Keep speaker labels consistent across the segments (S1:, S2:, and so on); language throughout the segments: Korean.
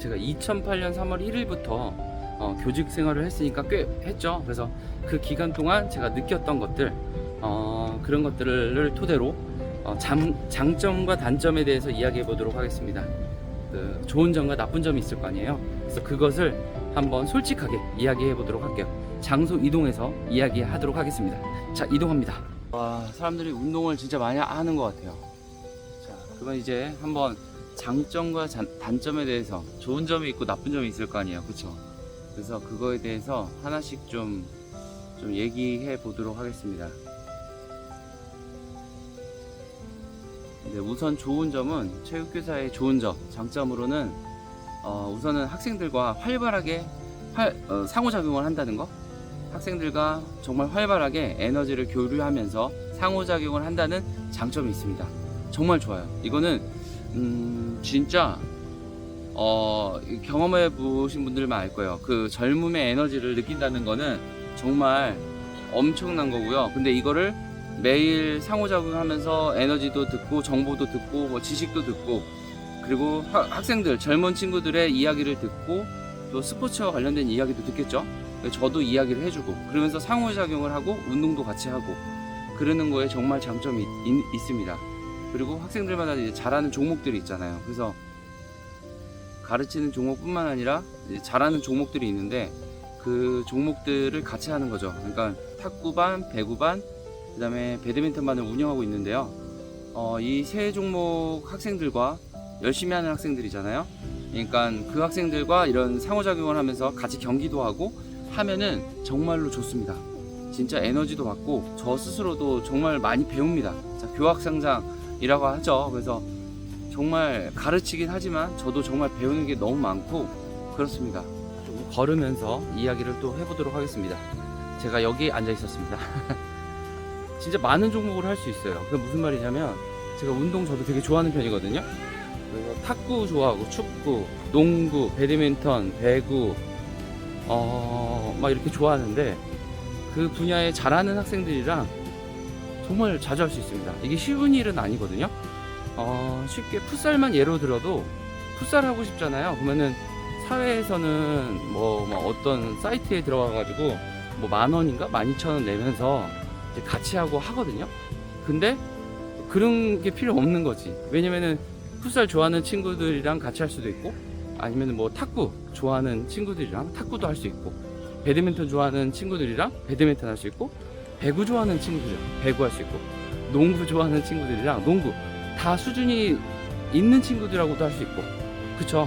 S1: 제가 2008년 3월 1일부터 교직 생활을 했으니까 꽤 했죠. 그래서 그 기간 동안 제가 느꼈던 것들, 그런 것들을 토대로 장점과 단점에 대해서 이야기해 보도록 하겠습니다. 그 좋은 점과 나쁜 점이 있을 거 아니에요. 그래서 그것을 한번 솔직하게 이야기해 보도록 할게요. 장소 이동해서 이야기하도록 하겠습니다. 자, 이동합니다. 와, 사람들이 운동을 진짜 많이 하는 것 같아요. 자, 그러면 이제 한번 장점과 단점에 대해서, 좋은 점이 있고 나쁜 점이 있을 거 아니에요, 그쵸? 그래서 그거에 대해서 하나씩 좀 얘기해 보도록 하겠습니다. 네, 우선 좋은 점은, 체육교사의 좋은 점, 장점으로는 우선은 학생들과 활발하게 상호작용을 한다는 거. 학생들과 정말 활발하게 에너지를 교류하면서 상호작용을 한다는 장점이 있습니다. 정말 좋아요. 이거는 진짜 경험해 보신 분들만 알 거예요. 그 젊음의 에너지를 느낀다는 거는 정말 엄청난 거고요. 근데 이거를 매일 상호작용하면서 에너지도 듣고 정보도 듣고 뭐 지식도 듣고, 그리고 학생들, 젊은 친구들의 이야기를 듣고 또 스포츠와 관련된 이야기도 듣겠죠. 저도 이야기를 해주고, 그러면서 상호작용을 하고 운동도 같이 하고, 그러는 거에 정말 장점이 있습니다. 그리고 학생들마다 이제 잘하는 종목들이 있잖아요. 그래서 가르치는 종목뿐만 아니라 이제 잘하는 종목들이 있는데, 그 종목들을 같이 하는 거죠. 그러니까 탁구반, 배구반, 그 다음에 배드민턴반을 운영하고 있는데요. 이 세 종목 학생들과 열심히 하는 학생들이잖아요. 그러니까 그 학생들과 이런 상호작용을 하면서 같이 경기도 하고 하면은 정말로 좋습니다. 진짜 에너지도 받고 저 스스로도 정말 많이 배웁니다. 자, 교학상장이라고 하죠. 그래서 정말 가르치긴 하지만 저도 정말 배우는 게 너무 많고 그렇습니다. 좀 걸으면서 이야기를 또 해보도록 하겠습니다. 제가 여기 앉아 있었습니다. 진짜 많은 종목을 할 수 있어요. 그게 무슨 말이냐면, 제가 운동 저도 되게 좋아하는 편이거든요. 그래서 탁구 좋아하고, 축구, 농구, 배드민턴, 배구, 막 이렇게 좋아하는데, 그 분야에 잘하는 학생들이랑 정말 자주 할 수 있습니다. 이게 쉬운 일은 아니거든요. 쉽게 풋살만 예로 들어도, 풋살 하고 싶잖아요. 그러면은 사회에서는 뭐 어떤 사이트에 들어가가지고 뭐 10,000원인가 12,000원 내면서 이제 같이 하고 하거든요. 근데 그런 게 필요 없는 거지. 왜냐면은 풋살 좋아하는 친구들이랑 같이 할 수도 있고, 아니면 뭐 탁구 좋아하는 친구들이랑 탁구도 할 수 있고, 배드민턴 좋아하는 친구들이랑 배드민턴 할 수 있고, 배구 좋아하는 친구들이랑 배구 할 수 있고, 농구 좋아하는 친구들이랑 농구, 다 수준이 있는 친구들하고도 할 수 있고, 그쵸?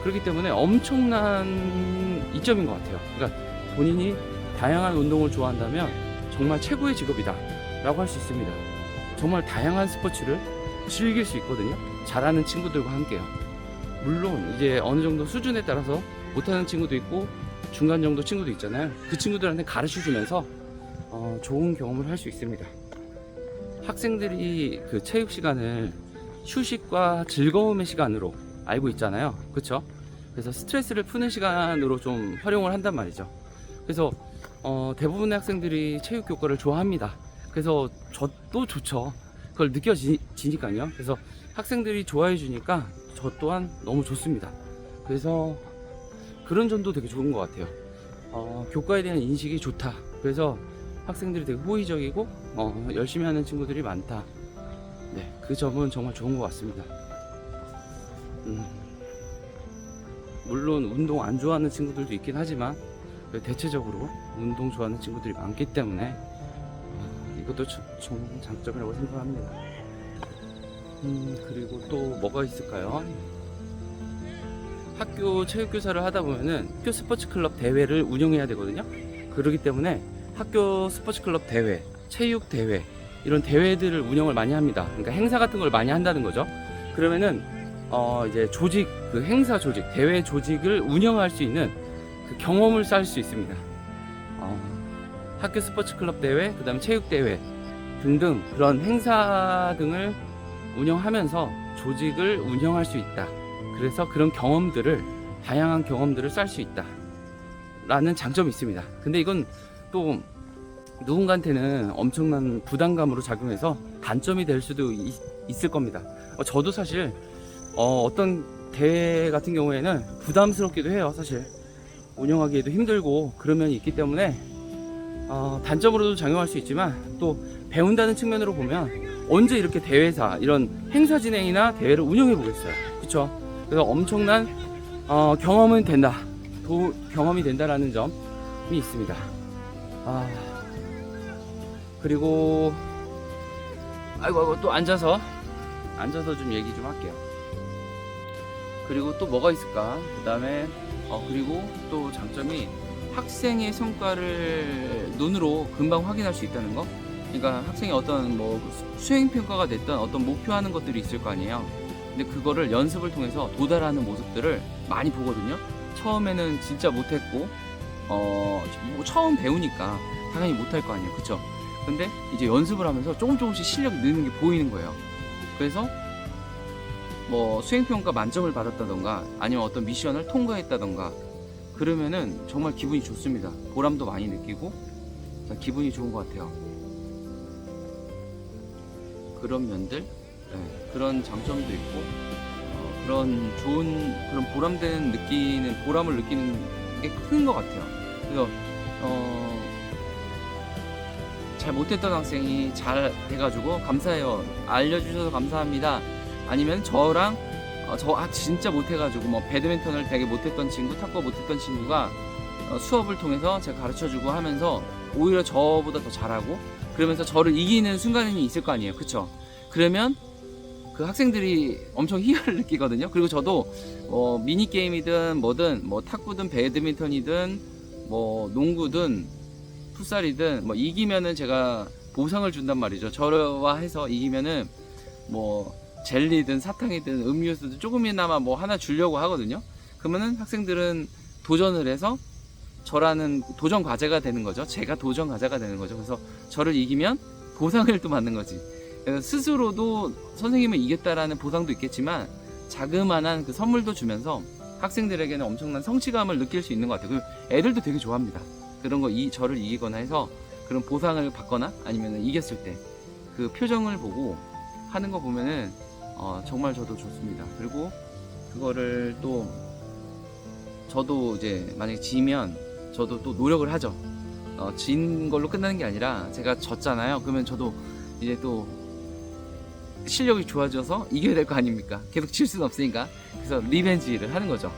S1: 그렇기 때문에 엄청난 이점인 것 같아요. 그러니까 본인이 다양한 운동을 좋아한다면 정말 최고의 직업이다 라고 할 수 있습니다. 정말 다양한 스포츠를 즐길 수 있거든요. 잘하는 친구들과 함께요. 물론 이제 어느 정도 수준에 따라서 못하는 친구도 있고 중간 정도 친구도 있잖아요. 그 친구들한테 가르쳐주면서 좋은 경험을 할 수 있습니다. 학생들이 그 체육 시간을 휴식과 즐거움의 시간으로 알고 있잖아요. 그쵸? 그래서 스트레스를 푸는 시간으로 좀 활용을 한단 말이죠. 그래서 대부분의 학생들이 체육 교과를 좋아합니다. 그래서 저도 좋죠. 그걸 느껴지니까요. 그래서 학생들이 좋아해 주니까 저 또한 너무 좋습니다. 그래서 그런 점도 되게 좋은 것 같아요. 교과에 대한 인식이 좋다. 그래서 학생들이 되게 호의적이고 열심히 하는 친구들이 많다. 네, 그 점은 정말 좋은 것 같습니다. 물론 운동 안 좋아하는 친구들도 있긴 하지만 대체적으로 운동 좋아하는 친구들이 많기 때문에 이것도 좀 장점이라고 생각합니다. 그리고 또 뭐가 있을까요? 학교 체육교사를 하다 보면은 학교 스포츠클럽 대회를 운영해야 되거든요. 그렇기 때문에 학교 스포츠클럽 대회, 체육대회, 이런 대회들을 운영을 많이 합니다. 그러니까 행사 같은 걸 많이 한다는 거죠. 그러면은 이제 조직, 그 행사 조직, 대회 조직을 운영할 수 있는 그 경험을 쌓을 수 있습니다. 학교 스포츠클럽 대회, 그 다음에 체육대회 등등 그런 행사 등을 운영하면서 조직을 운영할 수 있다. 그래서 그런 경험들을, 다양한 경험들을 쌓을 수 있다 라는 장점이 있습니다. 근데 이건 또 누군가한테는 엄청난 부담감으로 작용해서 단점이 될 수도 있을 겁니다. 저도 사실 어떤 대회 같은 경우에는 부담스럽기도 해요. 사실 운영하기에도 힘들고 그런 면이 있기 때문에 단점으로도 작용할 수 있지만 또 배운다는 측면으로 보면 언제 이렇게 대회사 이런 행사 진행이나 대회를 운영해 보겠어요. 그쵸? 그래서 엄청난 경험은 된다. 경험이 된다라는 점이 있습니다. 그리고 아이고 또 앉아서 좀 얘기 좀 할게요. 그리고 또 뭐가 있을까? 그 다음에 그리고 또 장점이 학생의 성과를 눈으로 금방 확인할 수 있다는 거. 그러니까 학생이 어떤 뭐 수행평가가 됐던 어떤 목표하는 것들이 있을 거 아니에요. 근데 그거를 연습을 통해서 도달하는 모습들을 많이 보거든요. 처음에는 진짜 못했고 처음 배우니까 당연히 못할 거 아니에요. 그쵸? 근데 이제 연습을 하면서 조금씩 실력이 느는 게 보이는 거예요. 그래서 뭐 수행평가 만점을 받았다던가 아니면 어떤 미션을 통과했다던가 그러면은 정말 기분이 좋습니다. 보람도 많이 느끼고 기분이 좋은 것 같아요. 그런 면들, 네, 그런 장점도 있고 그런 좋은 그런 보람을 느끼는 게 큰 것 같아요. 그래서 잘 못했던 학생이 잘 돼가지고 감사해요. 알려주셔서 감사합니다. 아니면 저랑 진짜 못해가지고 뭐 배드민턴을 되게 못했던 친구, 탁구 못했던 친구가 수업을 통해서 제가 가르쳐주고 하면서 오히려 저보다 더 잘하고 그러면서 저를 이기는 순간이 있을 거 아니에요. 그쵸? 그러면 그 학생들이 엄청 희열을 느끼거든요. 그리고 저도 미니게임이든 뭐든 뭐 탁구든 배드민턴이든 뭐 농구든 풋살이든 뭐 이기면은 제가 보상을 준단 말이죠. 저와 해서 이기면은 뭐 젤리든 사탕이든 음료수든 조금이나마 뭐 하나 주려고 하거든요. 그러면은 학생들은 도전을 해서 저라는 도전 과제가 되는 거죠. 제가 도전 과제가 되는 거죠. 그래서 저를 이기면 보상을 또 받는 거지. 그래서 스스로도 선생님을 이겼다라는 보상도 있겠지만 자그마한 그 선물도 주면서 학생들에게는 엄청난 성취감을 느낄 수 있는 것 같아요. 그리고 애들도 되게 좋아합니다. 그런 거 저를 이기거나 해서 그런 보상을 받거나 아니면 이겼을 때 그 표정을 보고 하는 거 보면은 정말 저도 좋습니다. 그리고 그거를 또 저도 이제 만약에 지면 저도 또 노력을 하죠. 진 걸로 끝나는 게 아니라 제가 졌잖아요. 그러면 저도 이제 또 실력이 좋아져서 이겨야 될 거 아닙니까? 계속 질 수는 없으니까. 그래서 리벤지를 하는 거죠.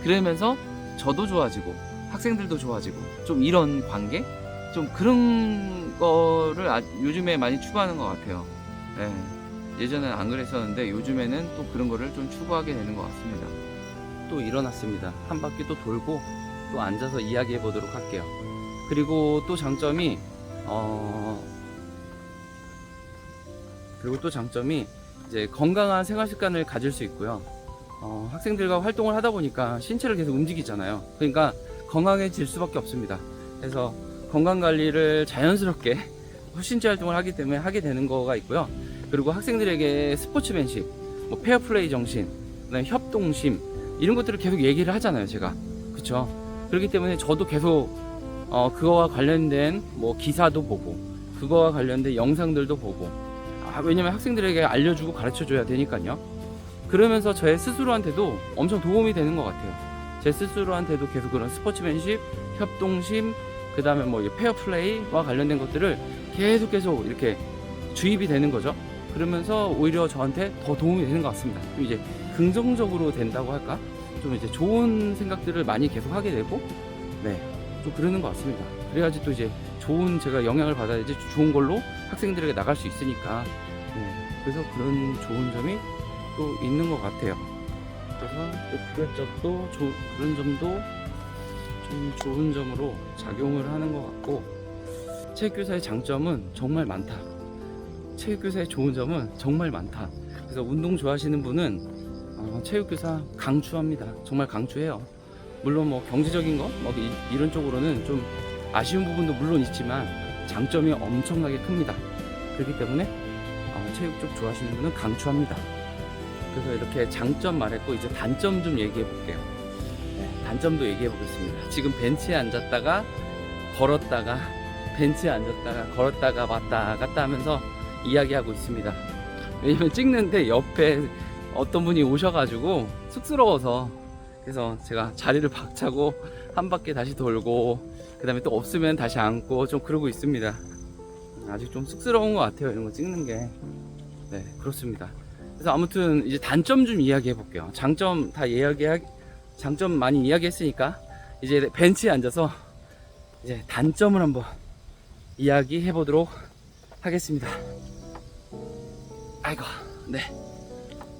S1: 그러면서 저도 좋아지고 학생들도 좋아지고 좀 이런 관계? 좀 그런 거를 요즘에 많이 추구하는 것 같아요. 네. 예전에는 안 그랬었는데 요즘에는 또 그런 거를 좀 추구하게 되는 것 같습니다. 또 일어났습니다. 한 바퀴 또 돌고 또 앉아서 이야기해 보도록 할게요. 그리고 또 장점이 이제 건강한 생활 습관을 가질 수 있고요. 학생들과 활동을 하다 보니까 신체를 계속 움직이잖아요. 그러니까 건강해질 수밖에 없습니다. 그래서 건강 관리를 자연스럽게 신체 활동을 하기 때문에 하게 되는 거가 있고요. 그리고 학생들에게 스포츠맨십, 뭐 페어플레이 정신, 그다음에 협동심 이런 것들을 계속 얘기를 하잖아요, 제가. 그쵸? 그렇기 때문에 저도 계속 그거와 관련된 뭐 기사도 보고 그거와 관련된 영상들도 보고 왜냐면 학생들에게 알려주고 가르쳐줘야 되니까요. 그러면서 제 스스로한테도 엄청 도움이 되는 것 같아요. 제 스스로한테도 계속 그런 스포츠맨십, 협동심, 그 다음에 뭐 페어플레이와 관련된 것들을 계속 이렇게 주입이 되는 거죠. 그러면서 오히려 저한테 더 도움이 되는 것 같습니다. 좀 이제 긍정적으로 된다고 할까? 좀 이제 좋은 생각들을 많이 계속 하게 되고, 네, 좀 그러는 것 같습니다. 그래야지 또 이제 좋은 제가 영향을 받아야지 좋은 걸로 학생들에게 나갈 수 있으니까, 네, 그래서 그런 좋은 점이 또 있는 것 같아요. 그래서 또 그런 점도 좀 좋은 점으로 작용을 하는 것 같고, 체육교사의 장점은 정말 많다. 체육교사의 좋은 점은 정말 많다. 그래서 운동 좋아하시는 분은 체육교사 강추합니다. 정말 강추해요. 물론 뭐 경제적인 거 뭐 이런 쪽으로는 좀 아쉬운 부분도 물론 있지만 장점이 엄청나게 큽니다. 그렇기 때문에 체육 쪽 좋아하시는 분은 강추합니다. 그래서 이렇게 장점 말했고 이제 단점 좀 얘기해 볼게요. 네, 단점도 얘기해 보겠습니다. 지금 벤치에 앉았다가 걸었다가 벤치에 앉았다가 걸었다가 왔다 갔다 하면서 이야기하고 있습니다. 왜냐면 찍는데 옆에 어떤 분이 오셔가지고 쑥스러워서, 그래서 제가 자리를 박차고 한 바퀴 다시 돌고 그 다음에 또 없으면 다시 앉고 좀 그러고 있습니다. 아직 좀 쑥스러운 것 같아요, 이런 거 찍는 게. 네, 그렇습니다. 그래서 아무튼 이제 단점 좀 이야기해 볼게요. 장점 다 장점 많이 이야기했으니까 이제 벤치에 앉아서 이제 단점을 한번 이야기해 보도록 하겠습니다. 아이고, 네,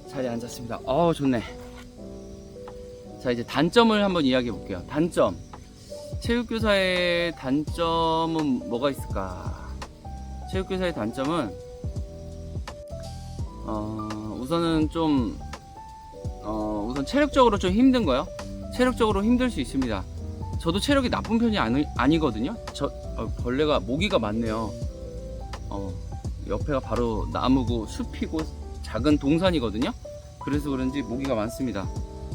S1: 자리에 앉았습니다. 좋네. 자, 이제 단점을 한번 이야기해 볼게요. 단점, 체육교사의 단점은 뭐가 있을까? 체육교사의 단점은 우선은 좀 우선 체력적으로 좀 힘든 거요. 체력적으로 힘들 수 있습니다. 저도 체력이 나쁜 편이 아니거든요. 벌레가, 모기가 많네요. 옆에가 바로 나무고 숲이고 작은 동산이거든요. 그래서 그런지 모기가 많습니다.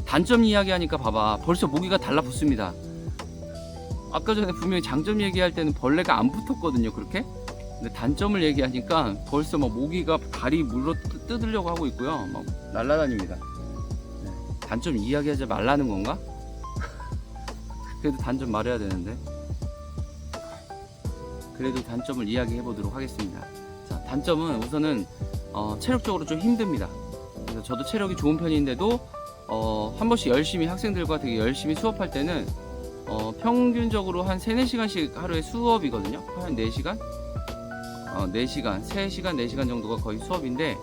S1: 단점 이야기하니까 봐봐, 벌써 모기가 달라붙습니다. 아까 전에 분명히 장점 얘기할 때는 벌레가 안 붙었거든요, 그렇게. 근데 단점을 얘기하니까 벌써 막 모기가 다리 물러 뜯으려고 하고 있고요. 막 날아다닙니다. 네. 단점 이야기하지 말라는 건가? 그래도 단점 말해야 되는데. 그래도 단점을 이야기해 보도록 하겠습니다. 자, 단점은 우선은 체력적으로 좀 힘듭니다. 그래서 저도 체력이 좋은 편인데도 한 번씩 열심히 학생들과 되게 열심히 수업할 때는 평균적으로 한 3-4시간씩 하루에 수업이거든요. 한 4시간? 4시간, 3시간, 4시간 정도가 거의 수업인데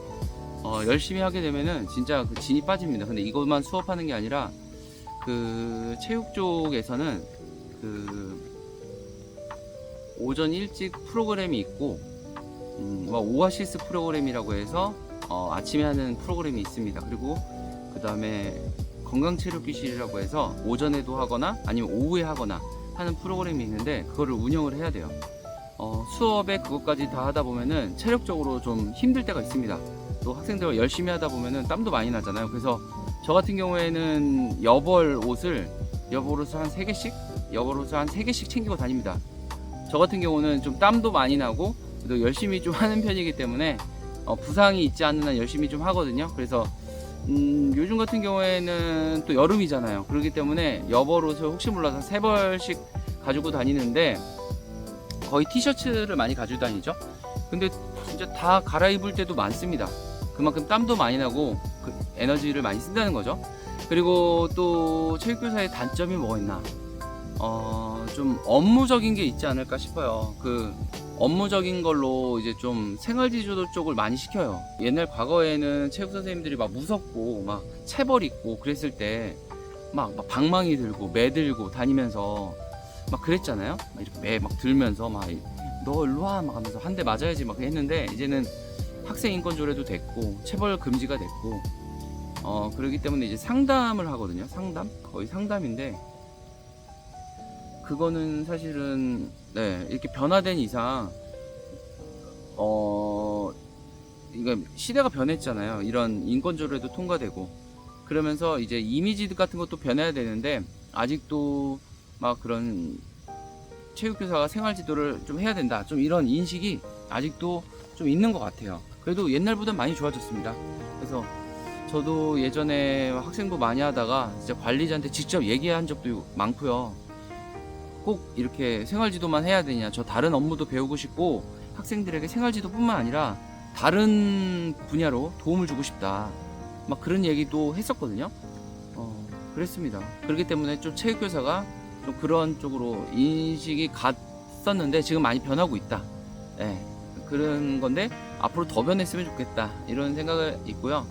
S1: 열심히 하게 되면은 진짜 그 진이 빠집니다. 근데 이것만 수업하는 게 아니라 그 체육 쪽에서는 그 오전 일찍 프로그램이 있고 오아시스 프로그램이라고 해서 아침에 하는 프로그램이 있습니다. 그리고 그 다음에 건강체력교실이라고 해서 오전에도 하거나 아니면 오후에 하거나 하는 프로그램이 있는데 그거를 운영을 해야 돼요. 수업에 그것까지 다 하다 보면은 체력적으로 좀 힘들 때가 있습니다. 또 학생들 열심히 하다 보면은 땀도 많이 나잖아요. 그래서 저 같은 경우에는 여벌 옷을 한 3개씩 챙기고 다닙니다. 저 같은 경우는 좀 땀도 많이 나고 또 열심히 좀 하는 편이기 때문에 부상이 있지 않는 한 열심히 좀 하거든요. 그래서 요즘 같은 경우에는 또 여름이잖아요. 그렇기 때문에 여벌 옷을 혹시 몰라서 3벌씩 가지고 다니는데 거의 티셔츠를 많이 가지고 다니죠. 근데 진짜 다 갈아입을 때도 많습니다. 그만큼 땀도 많이 나고 그 에너지를 많이 쓴다는 거죠. 그리고 또 체육교사의 단점이 뭐가 있나? 좀 업무적인 게 있지 않을까 싶어요. 그 업무적인 걸로 이제 좀 생활지도 쪽을 많이 시켜요. 옛날 과거에는 체육 선생님들이 막 무섭고 막 체벌 있고 그랬을 때 막 방망이 들고 매 들고 다니면서 막 그랬잖아요. 막 이렇게 매 막 들면서 막 너 일로 와 막 하면서 한 대 맞아야지 막 했는데 이제는 학생 인권 조례도 됐고 체벌 금지가 됐고 그러기 때문에 이제 상담을 하거든요. 거의 상담인데 그거는 사실은 네, 이렇게 변화된 이상 이거 시대가 변했잖아요. 이런 인권 조례도 통과되고 그러면서 이제 이미지 같은 것도 변해야 되는데 아직도 막 그런 체육교사가 생활지도를 좀 해야 된다, 좀 이런 인식이 아직도 좀 있는 것 같아요. 그래도 옛날보다 많이 좋아졌습니다. 그래서 저도 예전에 학생부 많이 하다가 진짜 관리자한테 직접 얘기한 적도 많고요. 꼭 이렇게 생활지도만 해야 되냐, 저 다른 업무도 배우고 싶고 학생들에게 생활지도뿐만 아니라 다른 분야로 도움을 주고 싶다, 막 그런 얘기도 했었거든요. 그랬습니다. 그렇기 때문에 좀 체육교사가 좀 그런 쪽으로 인식이 갔었는데 지금 많이 변하고 있다. 네, 그런 건데 앞으로 더 변했으면 좋겠다, 이런 생각이 있고요.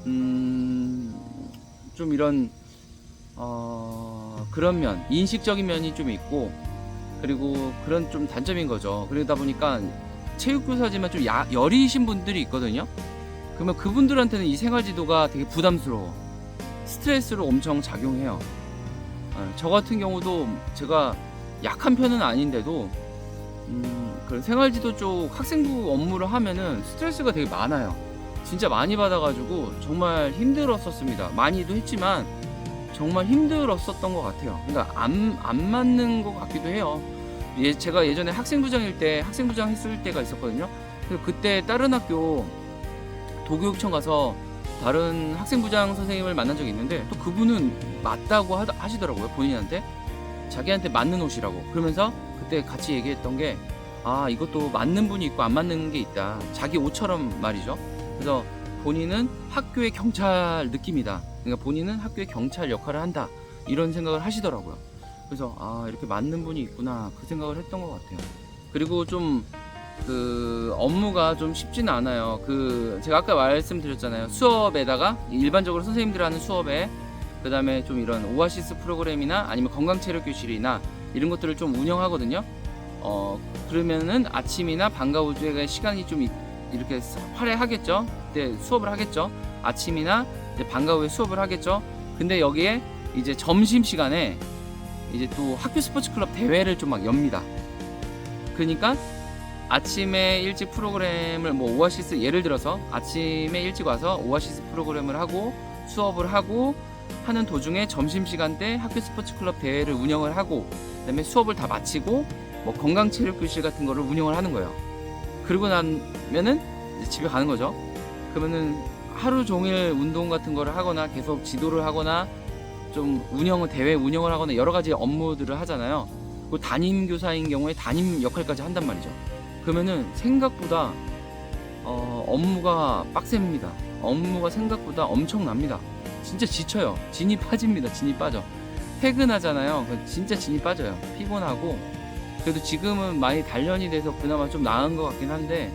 S1: 좀 이런 그런 면, 인식적인 면이 좀 있고, 그리고 그런 좀 단점인 거죠. 그러다 보니까 체육교사지만 좀 여리신 분들이 있거든요. 그러면 그분들한테는 이 생활지도가 되게 부담스러워, 스트레스로 엄청 작용해요. 저 같은 경우도 제가 약한 편은 아닌데도 그런 생활지도 쪽 학생부 업무를 하면은 스트레스가 되게 많아요. 진짜 많이 받아가지고 정말 힘들었었습니다. 많이도 했지만 정말 힘들었었던 것 같아요. 그러니까 안 맞는 것 같기도 해요. 제가 예전에 학생부장일 때 학생부장 했을 때가 있었거든요. 그때 다른 학교 도교육청 가서 다른 학생부장 선생님을 만난 적이 있는데 또 그분은 맞다고 하시더라고요. 본인한테 자기한테 맞는 옷이라고. 그러면서 그때 같이 얘기했던 게 이것도 맞는 분이 있고 안 맞는 게 있다. 자기 옷처럼 말이죠. 그래서 본인은 학교의 경찰 느낌이다. 그러니까 본인은 학교의 경찰 역할을 한다. 이런 생각을 하시더라고요. 그래서 이렇게 맞는 분이 있구나 그 생각을 했던 것 같아요. 그리고 좀 그 업무가 좀 쉽지는 않아요. 제가 아까 말씀드렸잖아요. 수업에다가 일반적으로 선생님들 하는 수업에 그 다음에 좀 이런 오아시스 프로그램이나 아니면 건강체력교실이나 이런 것들을 좀 운영하거든요. 그러면은 아침이나 방과 후에 시간이 좀 이렇게 활약하겠죠. 그때 수업을 하겠죠. 아침이나 이제 방과 후에 수업을 하겠죠. 근데 여기에 이제 점심시간에 이제 또 학교 스포츠 클럽 대회를 좀 막 엽니다. 그러니까 아침에 일찍 프로그램을 오아시스 예를 들어서 아침에 일찍 와서 오아시스 프로그램을 하고 수업을 하고 하는 도중에 점심시간 때 학교 스포츠 클럽 대회를 운영을 하고 그다음에 수업을 다 마치고 건강체력교실 같은 거를 운영을 하는 거예요. 그러고 나면은 이제 집에 가는 거죠. 그러면은 하루 종일 운동 같은 거를 하거나 계속 지도를 하거나 좀 대회 운영을 하거나 여러 가지 업무들을 하잖아요. 그 담임 교사인 경우에 담임 역할까지 한단 말이죠. 그러면은 생각보다 업무가 빡셉니다. 업무가 생각보다 엄청납니다. 진짜 지쳐요. 진이 빠집니다. 진이 빠져. 퇴근하잖아요. 진짜 진이 빠져요. 피곤하고. 그래도 지금은 많이 단련이 돼서 그나마 좀 나은 것 같긴 한데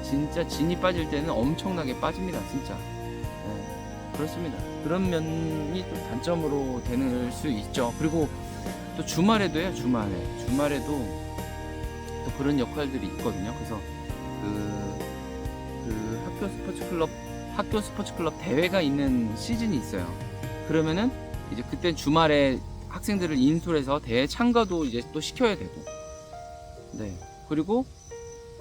S1: 진짜 진이 빠질 때는 엄청나게 빠집니다. 진짜. 네, 그렇습니다. 그런 면이 또 단점으로 되는 수 있죠. 그리고 또 주말에도 해요. 주말에도 또 그런 역할들이 있거든요. 그래서 학교 스포츠 클럽 대회가 있는 시즌이 있어요. 그러면은 이제 그때 주말에 학생들을 인솔해서 대회 참가도 이제 또 시켜야 되고, 네. 그리고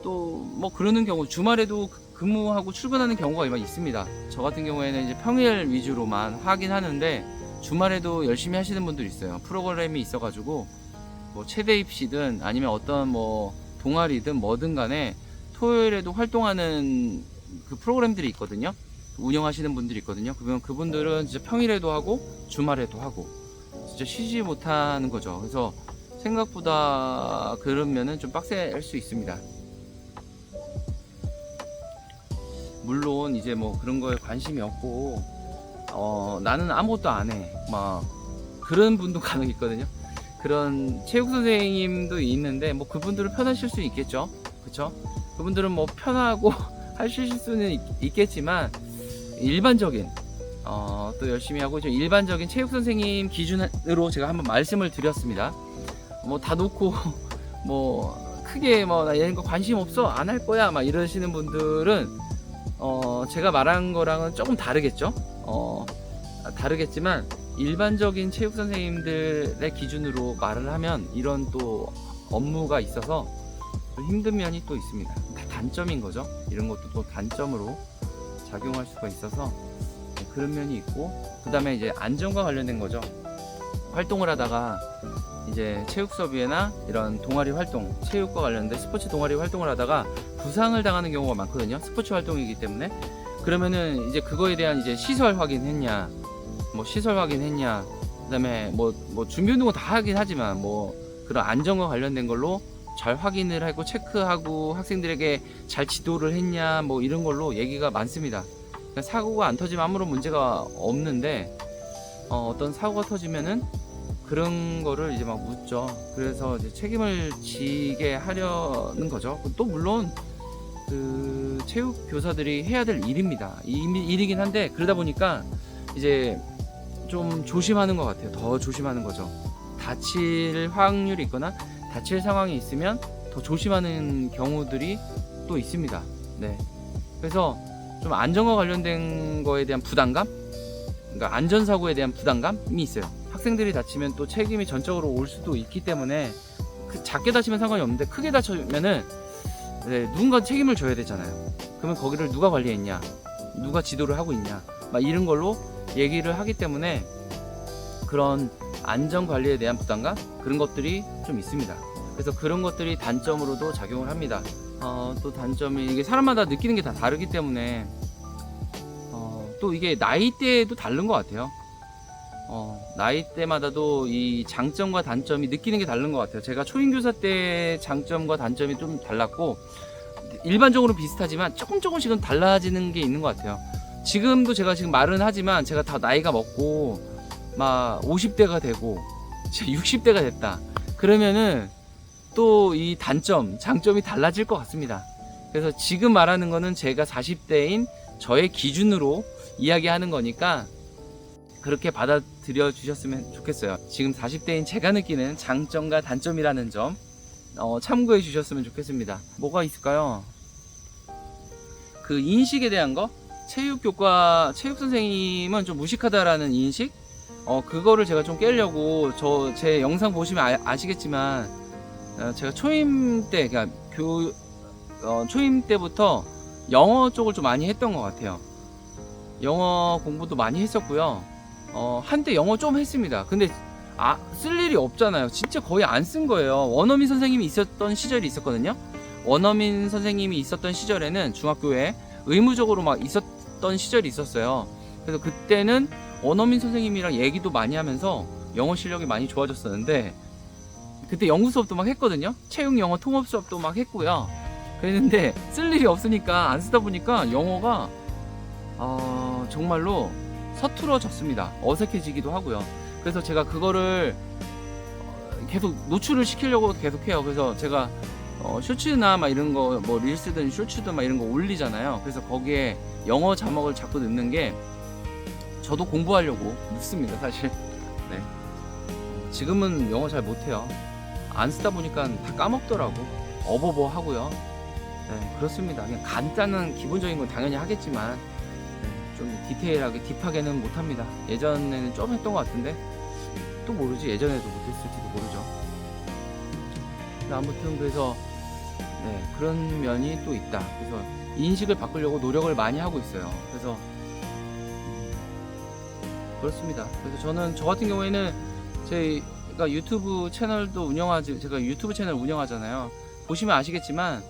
S1: 또 그러는 경우 주말에도 근무하고 출근하는 경우가 있습니다. 저 같은 경우에는 이제 평일 위주로만 하긴 하는데 주말에도 열심히 하시는 분들이 있어요. 프로그램이 있어가지고 최대 입시든 아니면 어떤 동아리든 뭐든 간에 토요일에도 활동하는 그 프로그램들이 있거든요. 운영하시는 분들이 있거든요. 그러면 그분들은 진짜 평일에도 하고 주말에도 하고 진짜 쉬지 못하는 거죠. 그래서 생각보다 그러면은 좀 빡셀 수 있습니다. 물론 이제 그런 거에 관심이 없고 나는 아무것도 안 해 그런 분도 간혹 있거든요. 그런 체육 선생님도 있는데 그분들은 편하실 수 있겠죠. 그쵸? 그분들은 편하고 하실 수는 있겠지만 일반적인 또 열심히 하고 좀 일반적인 체육 선생님 기준으로 제가 한번 말씀을 드렸습니다. 다 놓고 크게 나 이런 거 관심 없어 안 할 거야 이러시는 분들은 제가 말한 거랑은 조금 다르겠죠. 다르겠지만 일반적인 체육 선생님들의 기준으로 말을 하면 이런 또 업무가 있어서 좀 힘든 면이 또 있습니다. 다 단점인 거죠. 이런 것도 또 단점으로 작용할 수가 있어서 그런 면이 있고, 그 다음에 이제 안전과 관련된 거죠. 활동을 하다가 이제 체육 수업이나 이런 동아리 활동, 체육과 관련된 스포츠 동아리 활동을 하다가 부상을 당하는 경우가 많거든요. 스포츠 활동이기 때문에. 그러면은 이제 그거에 대한 이제 시설 확인했냐, 그다음에 준비 운동은 다 하긴 하지만 그런 안전과 관련된 걸로 잘 확인을 하고 체크하고 학생들에게 잘 지도를 했냐 이런 걸로 얘기가 많습니다. 그러니까 사고가 안 터지면 아무런 문제가 없는데 어떤 사고가 터지면은 그런 거를 이제 묻죠. 그래서 이제 책임을 지게 하려는 거죠. 또 물론 그 체육 교사들이 해야 될 일입니다. 일이긴 한데 그러다 보니까 이제 좀 조심하는 것 같아요. 더 조심하는 거죠. 다칠 확률이 있거나 다칠 상황이 있으면 더 조심하는 경우들이 또 있습니다. 네. 그래서 좀 안전과 관련된 거에 대한 부담감, 그러니까 안전사고에 대한 부담감이 있어요. 학생들이 다치면 또 책임이 전적으로 올 수도 있기 때문에 작게 다치면 상관이 없는데 크게 다치면은 누군가 책임을 져야 되잖아요. 그러면 거기를 누가 관리했냐, 누가 지도를 하고 있냐, 이런 걸로 얘기를 하기 때문에 그런 안전관리에 대한 부담감, 그런 것들이 좀 있습니다. 그래서 그런 것들이 단점으로도 작용을 합니다. 또 단점이 이게 사람마다 느끼는 게 다 다르기 때문에 또 이게 나이대도 다른 것 같아요. 나이대마다도 이 장점과 단점이 느끼는 게 다른 것 같아요. 제가 초임교사 때 장점과 단점이 좀 달랐고, 일반적으로 비슷하지만 조금씩은 달라지는 게 있는 것 같아요. 지금도 제가 지금 말은 하지만 제가 다 나이가 먹고 막 50대가 되고 60대가 됐다 그러면은 또 이 단점, 장점이 달라질 것 같습니다. 그래서 지금 말하는 거는 제가 40대인 저의 기준으로 이야기하는 거니까 그렇게 받아들여 주셨으면 좋겠어요. 지금 40대인 제가 느끼는 장점과 단점이라는 점 참고해 주셨으면 좋겠습니다. 뭐가 있을까요? 그 인식에 대한 거, 체육교과 체육 선생님은 좀 무식하다라는 인식, 그거를 제가 좀 깨려고, 제 영상 보시면 아시겠지만 제가 초임 때, 그러니까 초임 때부터 영어 쪽을 좀 많이 했던 것 같아요. 영어 공부도 많이 했었고요. 한때 영어 좀 했습니다. 근데 쓸 일이 없잖아요. 진짜 거의 안 쓴 거예요. 원어민 선생님이 있었던 시절이 있었거든요. 원어민 선생님이 있었던 시절에는 중학교에 의무적으로 막 있었던 시절이 있었어요. 그래서 그때는 원어민 선생님이랑 얘기도 많이 하면서 영어 실력이 많이 좋아졌었는데, 그때 연구 수업도 막 했거든요. 체육 영어 통합 수업도 막 했고요. 그랬는데 쓸 일이 없으니까 안 쓰다 보니까 영어가 정말로 서툴어졌습니다. 어색해지기도 하고요. 그래서 제가 그거를 계속 노출을 시키려고 계속 해요. 그래서 제가 쇼츠나 막 이런 거, 뭐 릴스든 쇼츠든 막 이런 거 올리잖아요. 그래서 거기에 영어 자막을 자꾸 넣는 게 저도 공부하려고 넣습니다, 사실. 네. 지금은 영어 잘 못해요. 안 쓰다 보니까 다 까먹더라고. 어버버 하고요. 네, 그렇습니다. 그냥 간단한 기본적인 건 당연히 하겠지만 좀 디테일하게 딥하게는 못합니다. 예전에는 좀 했던 것 같은데 또 모르지, 예전에도 못했을지도 모르죠. 아무튼 그래서 그런 면이 또 있다. 그래서 인식을 바꾸려고 노력을 많이 하고 있어요. 그래서 그렇습니다. 그래서 저 같은 경우에는 제가 유튜브 채널도 제가 유튜브 채널 운영하잖아요. 보시면 아시겠지만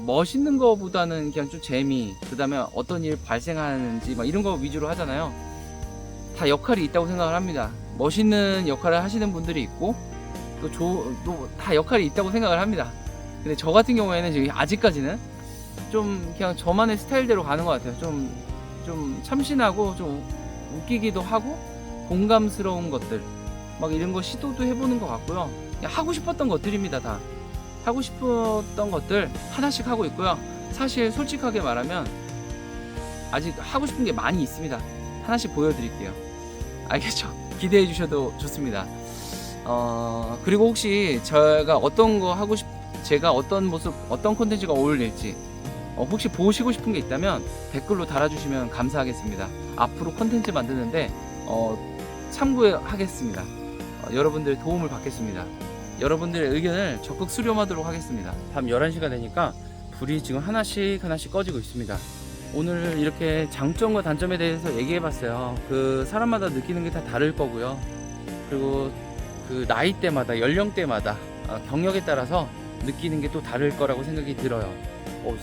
S1: 멋있는 거보다는 그냥 좀 재미, 그 다음에 어떤 일 발생하는지 막 이런 거 위주로 하잖아요. 다 역할이 있다고 생각을 합니다. 멋있는 역할을 하시는 분들이 있고 또 다 역할이 있다고 생각을 합니다. 근데 저 같은 경우에는 지금 아직까지는 좀 그냥 저만의 스타일대로 가는 것 같아요. 좀 참신하고 좀 웃기기도 하고 공감스러운 것들 막 이런 거 시도도 해보는 것 같고요. 그냥 하고 싶었던 것들입니다. 다 하고 싶었던 것들 하나씩 하고 있고요. 사실 솔직하게 말하면 아직 하고 싶은 게 많이 있습니다. 하나씩 보여드릴게요. 알겠죠? 기대해 주셔도 좋습니다. 그리고 혹시 제가 어떤 거 제가 어떤 모습, 어떤 콘텐츠가 어울릴지 혹시 보시고 싶은 게 있다면 댓글로 달아주시면 감사하겠습니다. 앞으로 콘텐츠 만드는데 참고하겠습니다. 여러분들의 도움을 받겠습니다. 여러분들의 의견을 적극 수렴하도록 하겠습니다. 밤 11시가 되니까 불이 지금 하나씩 꺼지고 있습니다. 오늘 이렇게 장점과 단점에 대해서 얘기해봤어요. 그 사람마다 느끼는 게 다 다를 거고요. 그리고 그 나이대마다, 연령대마다, 경력에 따라서 느끼는 게 또 다를 거라고 생각이 들어요.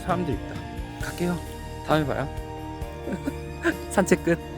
S1: 사람들 있다. 갈게요. 다음에 봐요. 산책 끝.